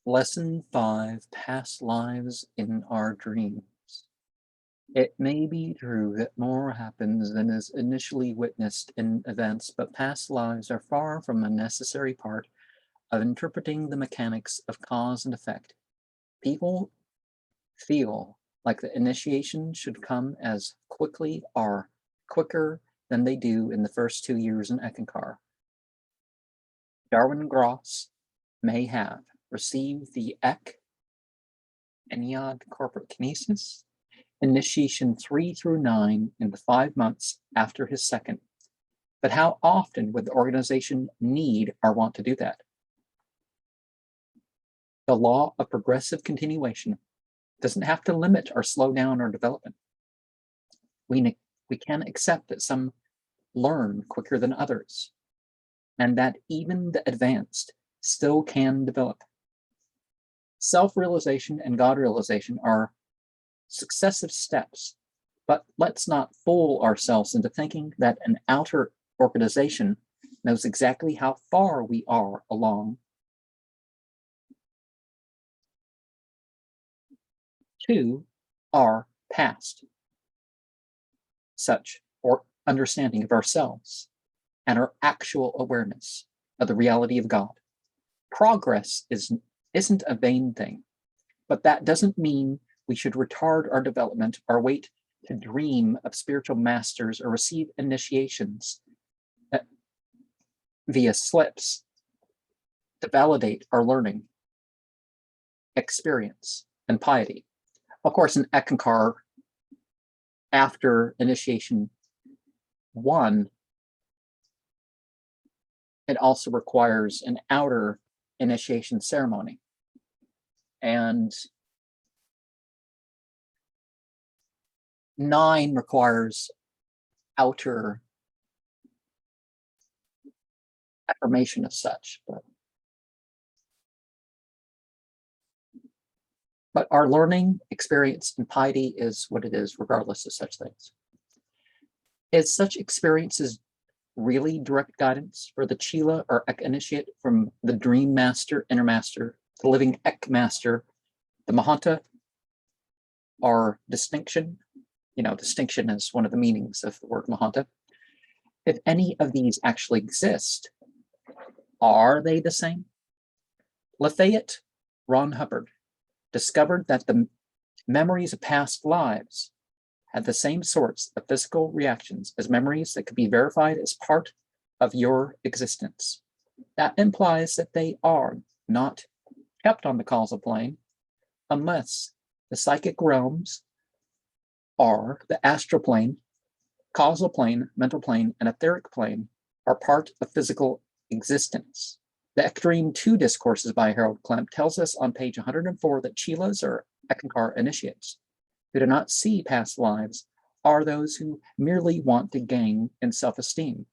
Lesson 5, Past Lives in Our Dreams. It may be true that more happens than is initially witnessed in events, but past lives are far from a necessary part of interpreting the mechanics of cause and effect. People feel like the initiation should come as quickly or quicker than they do in the first 2 years in Eckankar. Darwin Gross may have received the Ennead corporate kinesis initiation 3 through 9 in the 5 months after his second. But how often would the organization need or want to do that? The law of progressive continuation doesn't have to limit or slow down our development. We can accept that some learn quicker than others, and that even the advanced still can develop. Self-realization and God-realization are successive steps, but let's not fool ourselves into thinking that an outer organization knows exactly how far we are along. Two are past such or understanding of ourselves and our actual awareness of the reality of God. Progress isn't a vain thing, but that doesn't mean we should retard our development or wait to dream of spiritual masters or receive initiations via slips to validate our learning, experience, and piety. Of course, in Eckankar, after initiation 1, it also requires an outer initiation ceremony. And 9 requires outer affirmation of such. But our learning, experience, and piety is what it is, regardless of such things. Is such experiences really direct guidance for the Chela or Ek initiate from the Dream Master, Inner Master, the Living Ek Master, the Mahanta, or distinction? Distinction is one of the meanings of the word Mahanta. If any of these actually exist, are they the same? Lafayette Ron Hubbard discovered that the memories of past lives had the same sorts of physical reactions as memories that could be verified as part of your existence. That implies that they are not kept on the causal plane unless the psychic realms are the astral plane, causal plane, mental plane, and etheric plane are part of physical existence. The Ecdream 2 Discourses by Harold Klemp tells us on page 104 that Chelas or Eckankar initiates who do not see past lives are those who merely want to gain in self-esteem.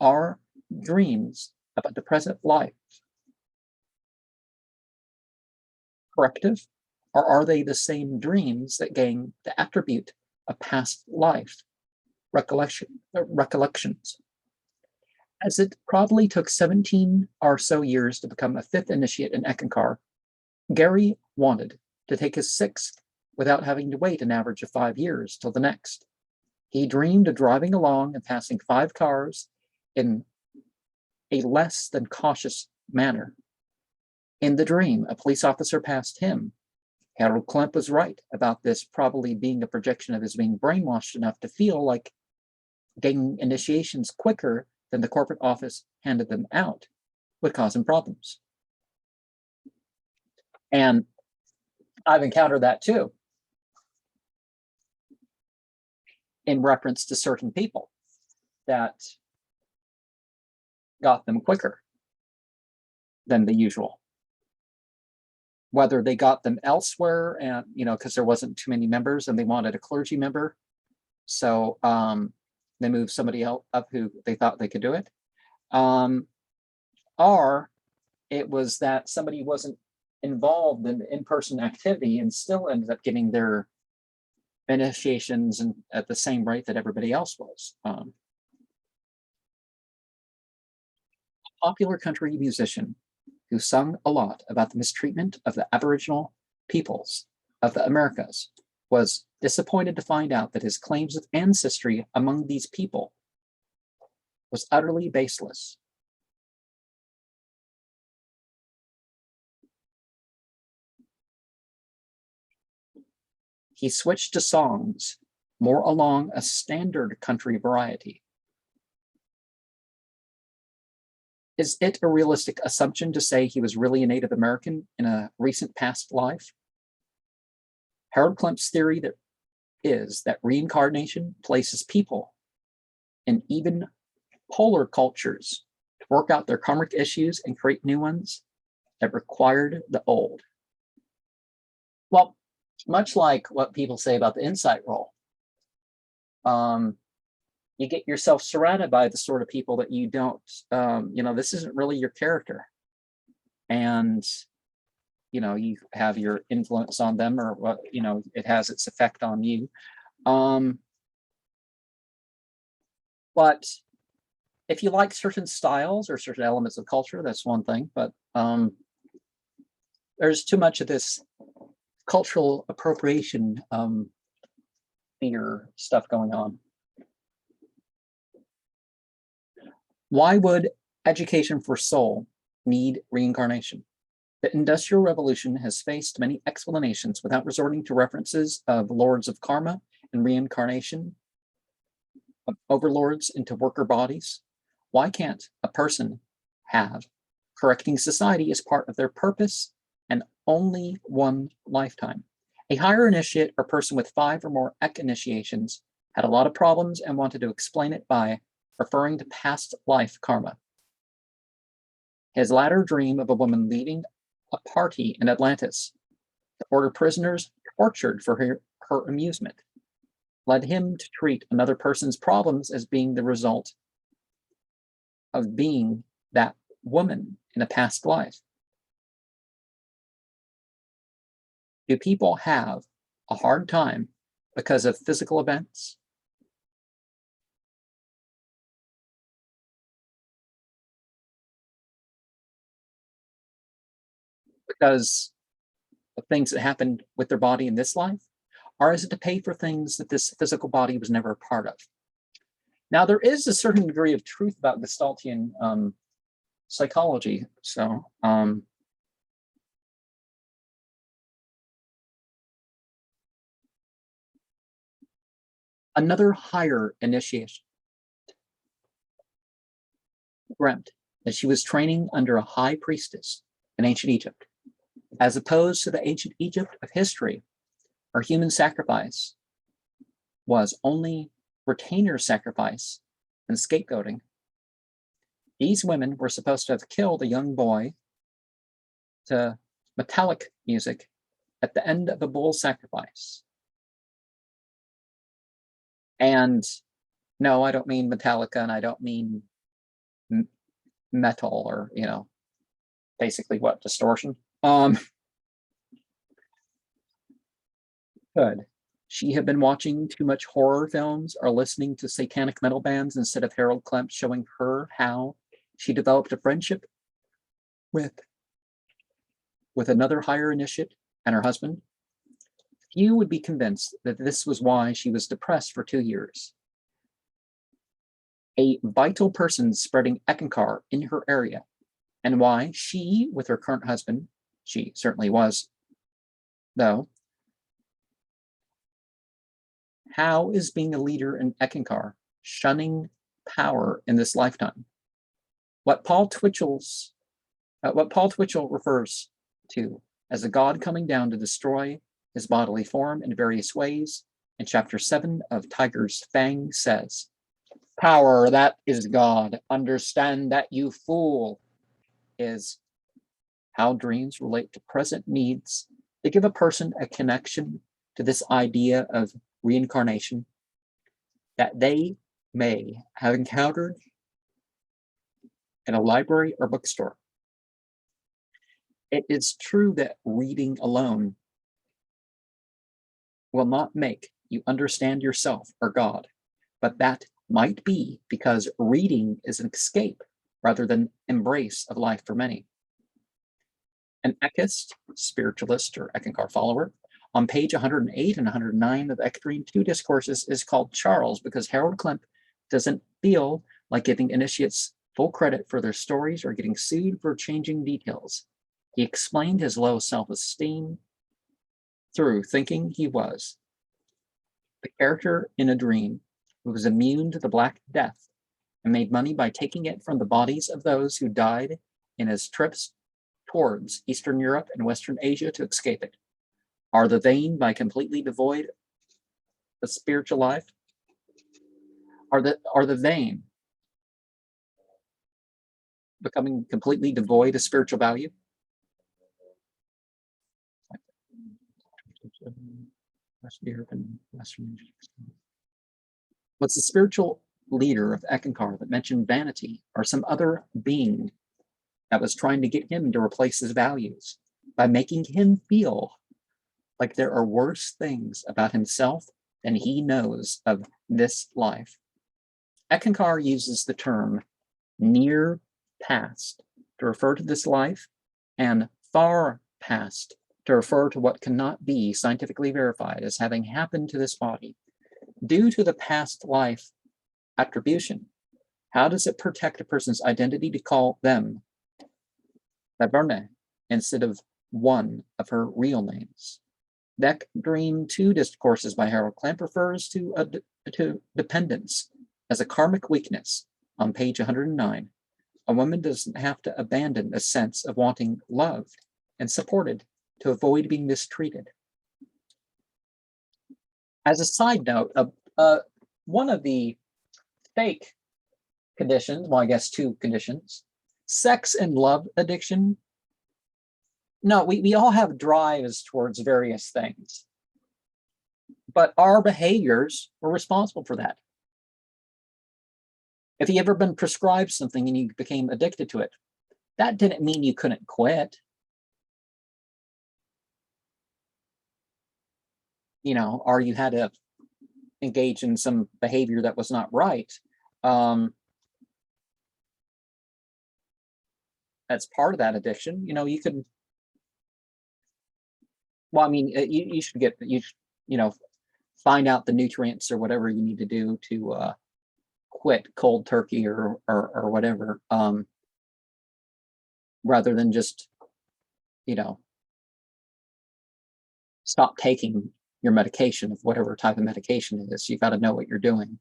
Are dreams about the present life corrective, or are they the same dreams that gain the attribute of past life recollections? As it probably took 17 or so years to become a 5th initiate in Eckankar, Gary wanted to take his 6th without having to wait an average of 5 years till the next. He dreamed of driving along and passing 5 cars in a less than cautious manner. In the dream, a police officer passed him. Harold Klemp was right about this probably being a projection of his being brainwashed enough to feel like getting initiations quicker than the corporate office handed them out would cause him problems. And I've encountered that too, in reference to certain people that got them quicker than the usual. Whether they got them elsewhere and, because there wasn't too many members and they wanted a clergy member. So they moved somebody else up who they thought they could do it. Or it was that somebody wasn't involved in in-person activity and still ended up getting their initiations and at the same rate that everybody else was. A popular country musician who sung a lot about the mistreatment of the Aboriginal peoples of the Americas was disappointed to find out that his claims of ancestry among these people was utterly baseless. He switched to songs more along a standard country variety. Is it a realistic assumption to say he was really a Native American in a recent past life? Harold Klemp's theory is that reincarnation places people in even polar cultures to work out their karmic issues and create new ones that required the old. Well, much like what people say about the insight role, you get yourself surrounded by the sort of people that you don't, this isn't really your character. And, you have your influence on them, or, it has its effect on you. But if you like certain styles or certain elements of culture, that's one thing. But there's too much of this cultural appropriation fear stuff going on. Why would education for soul need reincarnation? The Industrial Revolution has faced many explanations without resorting to references of lords of karma and reincarnation, of overlords into worker bodies. Why can't a person have correcting society as part of their purpose and only one lifetime? A higher initiate or person with 5 or more ECK initiations had a lot of problems and wanted to explain it by referring to past life karma. His latter dream of a woman leading a party in Atlantis to order prisoners tortured for her amusement led him to treat another person's problems as being the result of being that woman in a past life. Do people have a hard time because of physical events? Because of things that happened with their body in this life? Or is it to pay for things that this physical body was never a part of? Now, there is a certain degree of truth about Gestaltian psychology. So, another higher initiation dreamt that she was training under a high priestess in ancient Egypt. As opposed to the ancient Egypt of history, where human sacrifice was only retainer sacrifice and scapegoating, these women were supposed to have killed a young boy to metallic music at the end of a bull sacrifice. And no, I don't mean Metallica, and I don't mean metal, or, basically what, distortion. Could she have been watching too much horror films or listening to satanic metal bands instead of Harold Klemp showing her how she developed a friendship with another higher initiate and her husband? Few would be convinced that this was why she was depressed for 2 years. A vital person spreading Eckankar in her area, and why she, with her current husband, she certainly was, though, how is being a leader in Eckankar shunning power in this lifetime? What Paul Twitchell refers to as a god coming down to destroy his bodily form in various ways in chapter 7 of Tiger's Fang says, "Power, that is God. Understand that, you fool," is how dreams relate to present needs. They give a person a connection to this idea of reincarnation that they may have encountered in a library or bookstore. It is true that reading alone will not make you understand yourself or God, but that might be because reading is an escape rather than embrace of life for many. An Eckist, spiritualist or Eckankar follower, on page 108 and 109 of the Eckankar 2 Discourses is called Charles because Harold Klemp doesn't feel like giving initiates full credit for their stories or getting sued for changing details. He explained his low self-esteem through thinking he was the character in a dream who was immune to the Black Death and made money by taking it from the bodies of those who died in his trips towards Eastern Europe and Western Asia to escape it. Are the vain by completely devoid of spiritual life? Are the vain becoming completely devoid of spiritual value? Western Europe and Western Asia. Was the spiritual leader of Eckankar that mentioned vanity or some other being that was trying to get him to replace his values by making him feel like there are worse things about himself than he knows of this life? Eckankar uses the term near past to refer to this life and far past to refer to what cannot be scientifically verified as having happened to this body. Due to the past life attribution, how does it protect a person's identity to call them Laverne instead of one of her real names? That Dream 2 Discourses by Harold Klemp refers to dependence as a karmic weakness on page 109. A woman doesn't have to abandon a sense of wanting loved and supported to avoid being mistreated. As a side note, one of the fake conditions, well, I guess two conditions, sex and love addiction. No, we all have drives towards various things, but our behaviors were responsible for that. If you ever been prescribed something and you became addicted to it, that didn't mean you couldn't quit. You know, or you had to engage in some behavior that was not right. That's part of that addiction. You know, you could, well, I mean, you should get, you know, find out the nutrients or whatever you need to do to quit cold turkey or whatever, rather than just, you know, stop taking your medication of whatever type of medication it is. You got to know what you're doing.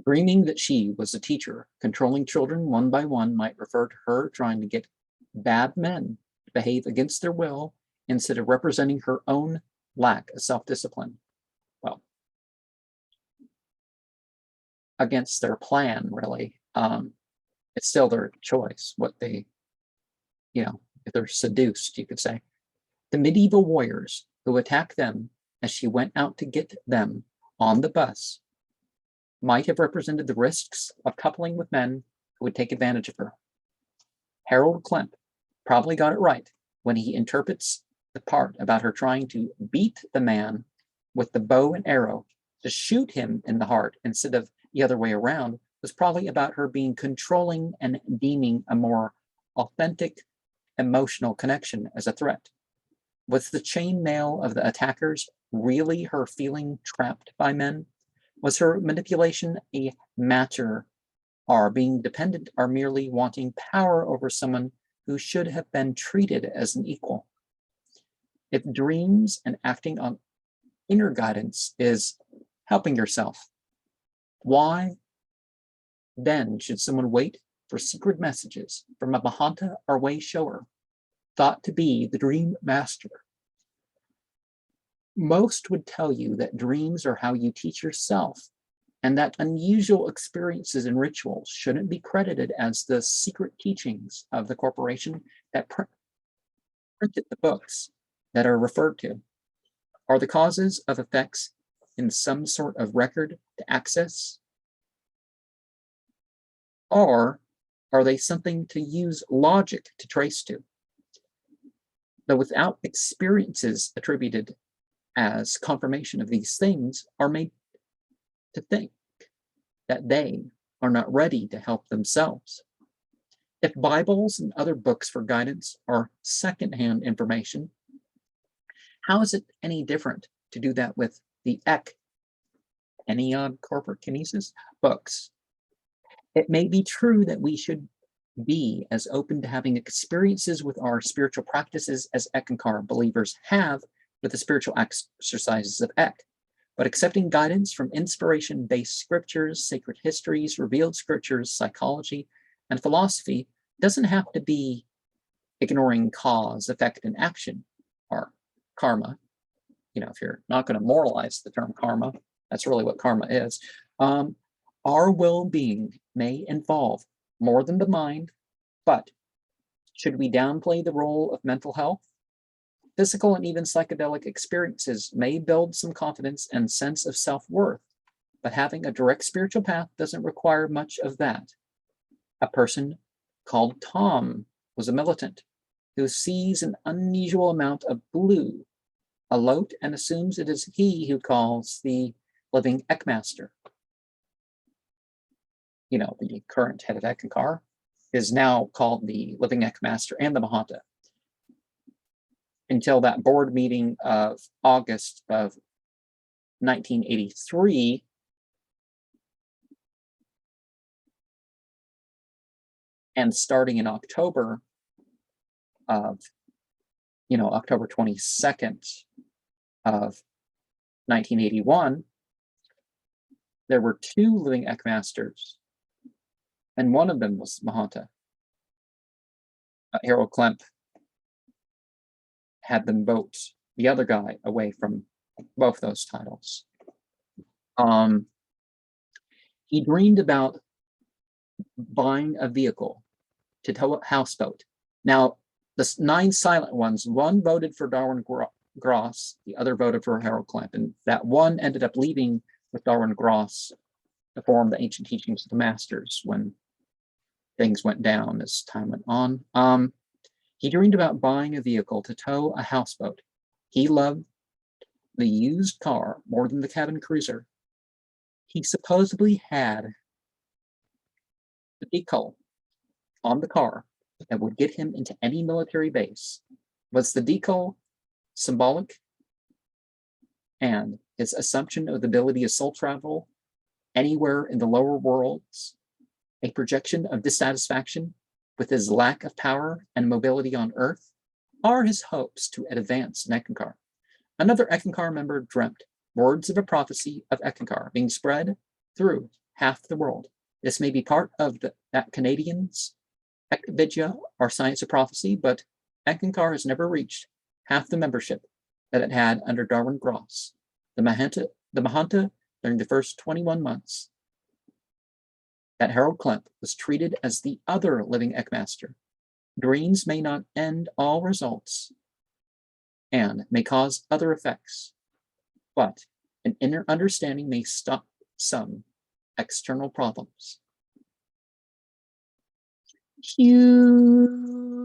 Dreaming that she was a teacher, controlling children one by one might refer to her trying to get bad men to behave against their will instead of representing her own lack of self-discipline. Well, against their plan, really. It's still their choice, what they, you know, if they're seduced, you could say. The medieval warriors who attacked them as she went out to get them on the bus might have represented the risks of coupling with men who would take advantage of her. Harold Klemp probably got it right when he interprets the part about her trying to beat the man with the bow and arrow to shoot him in the heart instead of the other way around was probably about her being controlling and deeming a more authentic emotional connection as a threat. Was the chainmail of the attackers really her feeling trapped by men? Was her manipulation a matter or being dependent or merely wanting power over someone who should have been treated as an equal? If dreams and acting on inner guidance is helping yourself, why then should someone wait for secret messages from a Mahanta or way shower, thought to be the dream master? Most would tell you that dreams are how you teach yourself, and that unusual experiences and rituals shouldn't be credited as the secret teachings of the corporation that printed the books that are referred to. Are the causes of effects in some sort of record to access? Or are they something to use logic to trace to? though without experiences attributed as confirmation of these things, are made to think that they are not ready to help themselves. If Bibles and other books for guidance are secondhand information, how is it any different to do that with the ECK, Ennead Corporate Kinesis books? It may be true that we should be as open to having experiences with our spiritual practices as Eckankar believers have with the spiritual exercises of Eck, but accepting guidance from inspiration-based scriptures, sacred histories, revealed scriptures, psychology, and philosophy doesn't have to be ignoring cause, effect, and action, or karma. You know, if you're not going to moralize the term karma, that's really what karma is. Our well-being may involve more than the mind, but should we downplay the role of mental health? Physical and even psychedelic experiences may build some confidence and sense of self-worth, but having a direct spiritual path doesn't require much of that. A person called Tom was a militant who sees an unusual amount of blue alote and assumes it is he who calls the living Eckmaster. You know, the current head of Eckankar is now called the living Eckmaster and the Mahanta. Until that board meeting of August of 1983, and starting in October of, October 22nd of 1981, there were two living Eckmasters, and one of them was Mahanta. Harold Klemp had them vote the other guy away from both those titles. He dreamed about buying a vehicle to tow a houseboat. Now, the 9 silent ones, one voted for Darwin Gross, the other voted for Harold Klemp, and that one ended up leaving with Darwin Gross to form the Ancient Teachings of the Masters when things went down as time went on. He dreamed about buying a vehicle to tow a houseboat. He loved the used car more than the cabin cruiser. He supposedly had the decal on the car that would get him into any military base. Was the decal symbolic? And his assumption of the ability of soul travel anywhere in the lower worlds a projection of dissatisfaction with his lack of power and mobility on Earth? Are his hopes to advance in Eckankar? Another Eckankar member dreamt words of a prophecy of Eckankar being spread through half the world. This may be part of that Canadians' Ekvidya or Science of Prophecy, but Eckankar has never reached half the membership that it had under Darwin Gross. The Mahanta during the first 21 months that Harold Klemp was treated as the other living Eckmaster. Dreams may not end all results and may cause other effects, but an inner understanding may stop some external problems. Huge